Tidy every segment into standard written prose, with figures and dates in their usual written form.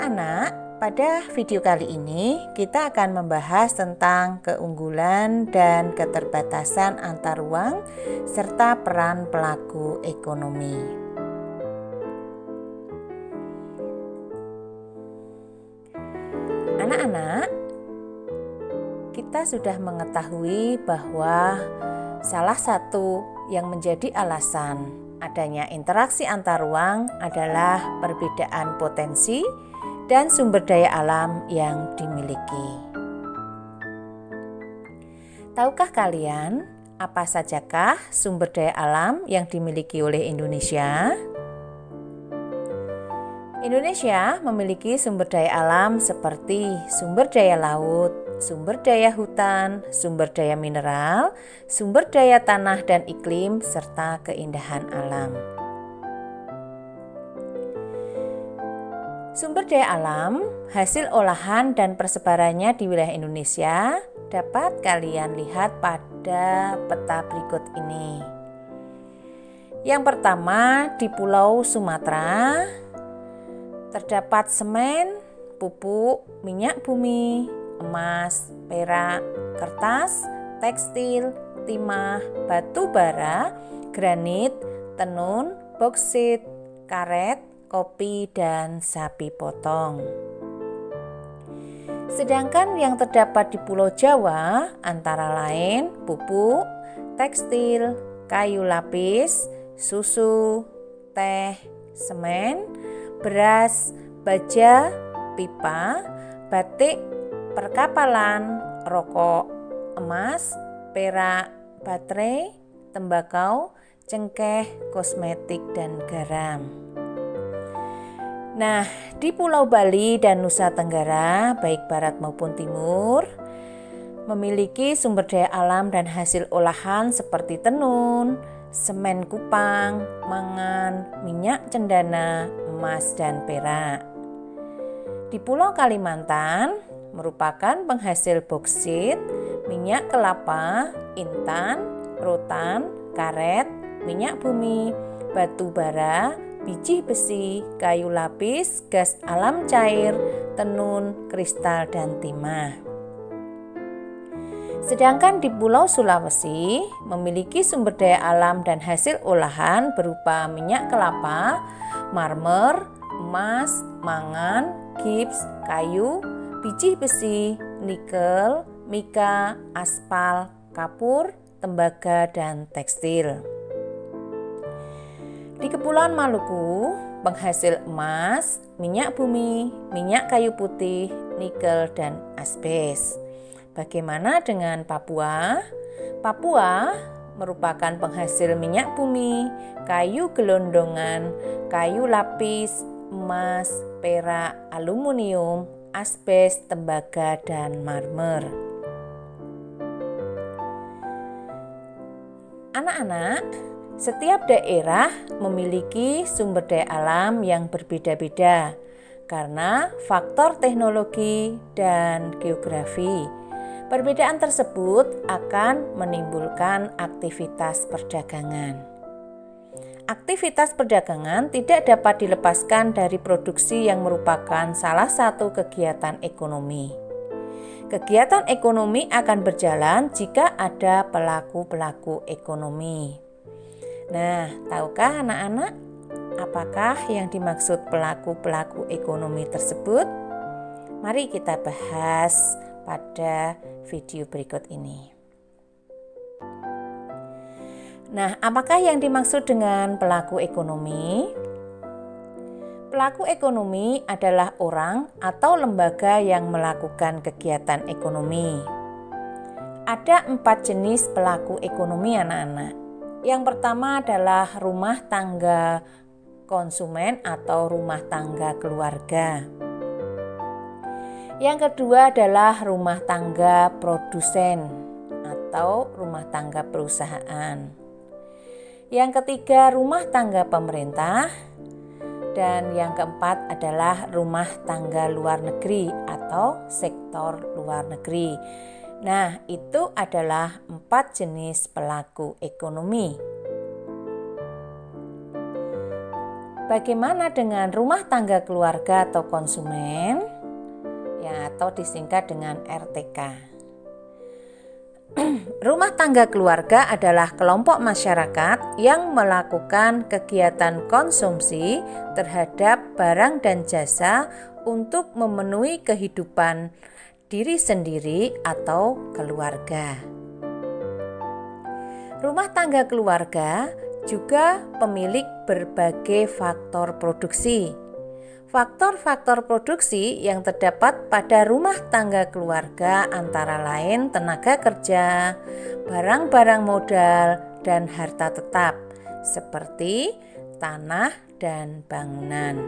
Anak-anak, pada video kali ini kita akan membahas tentang keunggulan dan keterbatasan antar ruang serta peran pelaku ekonomi. Anak-anak, kita sudah mengetahui bahwa salah satu yang menjadi alasan adanya interaksi antar ruang adalah perbedaan potensi dan sumber daya alam yang dimiliki. Tahukah kalian apa sajakah sumber daya alam yang dimiliki oleh Indonesia? Indonesia memiliki sumber daya alam seperti sumber daya laut, sumber daya hutan, sumber daya mineral, sumber daya tanah dan iklim, serta keindahan alam. Sumber daya alam, hasil olahan dan persebarannya di wilayah Indonesia dapat kalian lihat pada peta berikut ini. Yang pertama, di Pulau Sumatera terdapat semen, pupuk, minyak bumi, emas, perak, kertas, tekstil, timah, batu bara, granit, tenun, boksit, karet, kopi, dan sapi potong. Sedangkan yang terdapat di Pulau Jawa antara lain pupuk, tekstil, kayu lapis, susu, teh, semen, beras, baja, pipa, batik, perkapalan, rokok, emas, perak, baterai, tembakau, cengkeh, kosmetik, dan garam. Nah, di Pulau Bali dan Nusa Tenggara, baik barat maupun timur, memiliki sumber daya alam dan hasil olahan seperti tenun, semen kupang, mangan, minyak cendana, emas, dan perak. Di Pulau Kalimantan merupakan penghasil boksit, minyak kelapa, intan, rotan, karet, minyak bumi, batu bara, biji besi, kayu lapis, gas alam cair, tenun, kristal, dan timah. Sedangkan di Pulau Sulawesi memiliki sumber daya alam dan hasil olahan berupa minyak kelapa, marmer, emas, mangan, gips, kayu, biji besi, nikel, mika, aspal, kapur, tembaga, dan tekstil. Di Kepulauan Maluku, penghasil emas, minyak bumi, minyak kayu putih, nikel, dan asbes. Bagaimana dengan Papua? Papua merupakan penghasil minyak bumi, kayu gelondongan, kayu lapis, emas, perak, aluminium, asbes, tembaga, dan marmer. Anak-anak, setiap daerah memiliki sumber daya alam yang berbeda-beda karena faktor teknologi dan geografi. Perbedaan tersebut akan menimbulkan aktivitas perdagangan. Aktivitas perdagangan tidak dapat dilepaskan dari produksi yang merupakan salah satu kegiatan ekonomi. Kegiatan ekonomi akan berjalan jika ada pelaku-pelaku ekonomi. Nah, tahukah anak-anak apakah yang dimaksud pelaku-pelaku ekonomi tersebut? Mari kita bahas pada video berikut ini. Nah, apakah yang dimaksud dengan pelaku ekonomi? Pelaku ekonomi adalah orang atau lembaga yang melakukan kegiatan ekonomi. Ada 4 jenis pelaku ekonomi, anak-anak. Yang pertama adalah rumah tangga konsumen atau rumah tangga keluarga. Yang kedua adalah rumah tangga produsen atau rumah tangga perusahaan. Yang ketiga, rumah tangga pemerintah. Dan yang keempat adalah rumah tangga luar negeri atau sektor luar negeri. Nah, itu adalah 4 jenis pelaku ekonomi. Bagaimana dengan rumah tangga keluarga atau konsumen? Ya, atau disingkat dengan RTK. Rumah tangga keluarga adalah kelompok masyarakat yang melakukan kegiatan konsumsi terhadap barang dan jasa untuk memenuhi kehidupan diri sendiri atau keluarga. Rumah tangga keluarga juga pemilik berbagai faktor produksi. Faktor-faktor produksi yang terdapat pada rumah tangga keluarga antara lain tenaga kerja, barang-barang modal, dan harta tetap seperti tanah dan bangunan.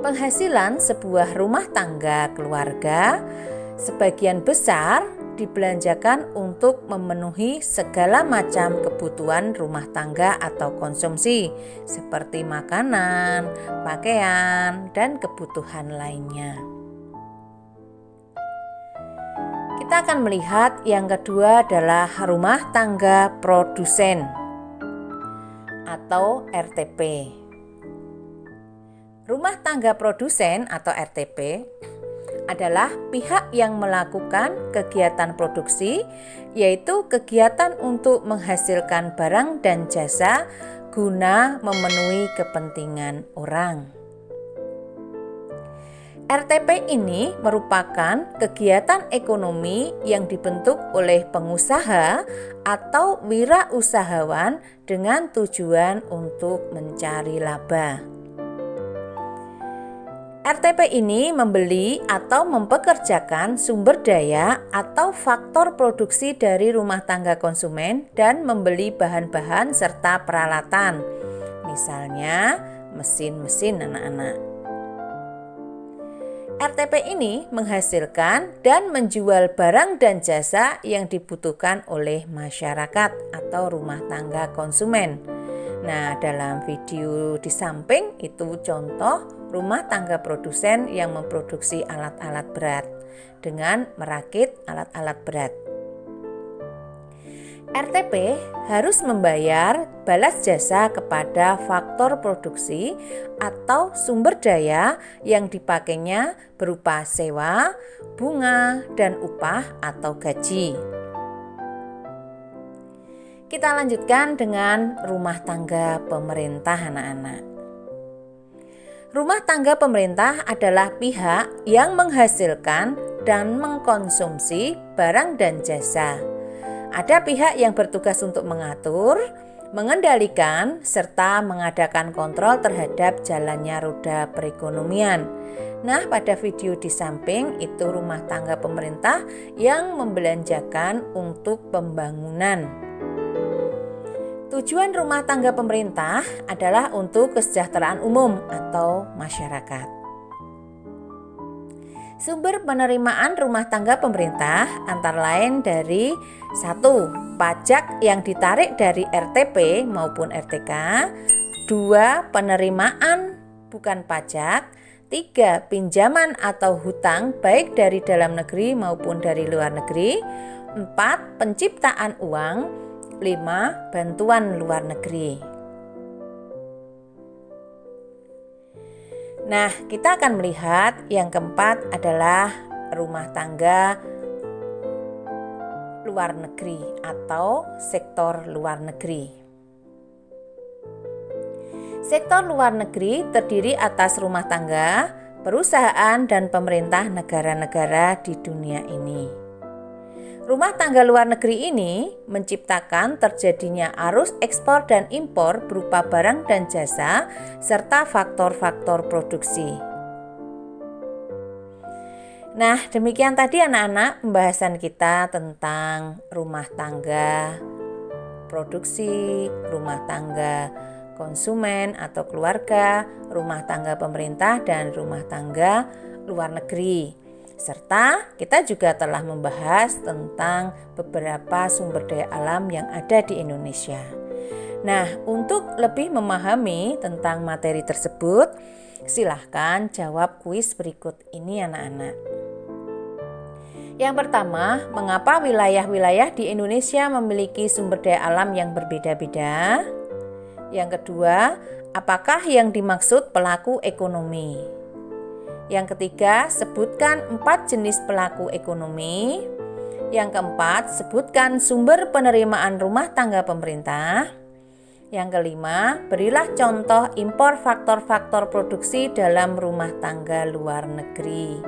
Penghasilan sebuah rumah tangga keluarga sebagian besar dibelanjakan untuk memenuhi segala macam kebutuhan rumah tangga atau konsumsi seperti makanan, pakaian, dan kebutuhan lainnya. Kita akan melihat yang kedua adalah rumah tangga produsen atau RTP. Rumah tangga produsen atau RTP adalah pihak yang melakukan kegiatan produksi, yaitu kegiatan untuk menghasilkan barang dan jasa guna memenuhi kepentingan orang. RTP ini merupakan kegiatan ekonomi yang dibentuk oleh pengusaha atau wirausahawan dengan tujuan untuk mencari laba. RTP ini membeli atau mempekerjakan sumber daya atau faktor produksi dari rumah tangga konsumen dan membeli bahan-bahan serta peralatan, misalnya mesin-mesin anak-anak. RTP ini menghasilkan dan menjual barang dan jasa yang dibutuhkan oleh masyarakat atau rumah tangga konsumen. Nah, dalam video di samping itu contoh rumah tangga produsen yang memproduksi alat-alat berat dengan merakit alat-alat berat. RTP harus membayar balas jasa kepada faktor produksi atau sumber daya yang dipakainya berupa sewa, bunga, dan upah atau gaji. Kita lanjutkan dengan rumah tangga pemerintah anak-anak. Rumah tangga pemerintah adalah pihak yang menghasilkan dan mengkonsumsi barang dan jasa. Ada pihak yang bertugas untuk mengatur, mengendalikan, serta mengadakan kontrol terhadap jalannya roda perekonomian. Nah, pada video di samping itu rumah tangga pemerintah yang membelanjakan untuk pembangunan. Tujuan rumah tangga pemerintah adalah untuk kesejahteraan umum atau masyarakat. Sumber penerimaan rumah tangga pemerintah antara lain dari 1. Pajak yang ditarik dari RTP maupun RTK. 2. Penerimaan bukan pajak. 3. Pinjaman atau hutang baik dari dalam negeri maupun dari luar negeri. 4. Penciptaan uang. 5. Bantuan luar negeri. Nah, kita akan melihat yang keempat adalah rumah tangga luar negeri atau sektor luar negeri. Sektor luar negeri terdiri atas rumah tangga, perusahaan, dan pemerintah negara-negara di dunia ini. Rumah tangga luar negeri ini menciptakan terjadinya arus ekspor dan impor berupa barang dan jasa serta faktor-faktor produksi. Nah, demikian tadi anak-anak pembahasan kita tentang rumah tangga produksi, rumah tangga konsumen atau keluarga, rumah tangga pemerintah, dan rumah tangga luar negeri. Serta kita juga telah membahas tentang beberapa sumber daya alam yang ada di Indonesia. Nah, untuk lebih memahami tentang materi tersebut, silahkan jawab kuis berikut ini anak-anak. Yang pertama, mengapa wilayah-wilayah di Indonesia memiliki sumber daya alam yang berbeda-beda? Yang kedua, apakah yang dimaksud pelaku ekonomi? Yang ketiga, sebutkan 4 jenis pelaku ekonomi. Yang keempat, sebutkan sumber penerimaan rumah tangga pemerintah. Yang kelima, berilah contoh impor faktor-faktor produksi dalam rumah tangga luar negeri.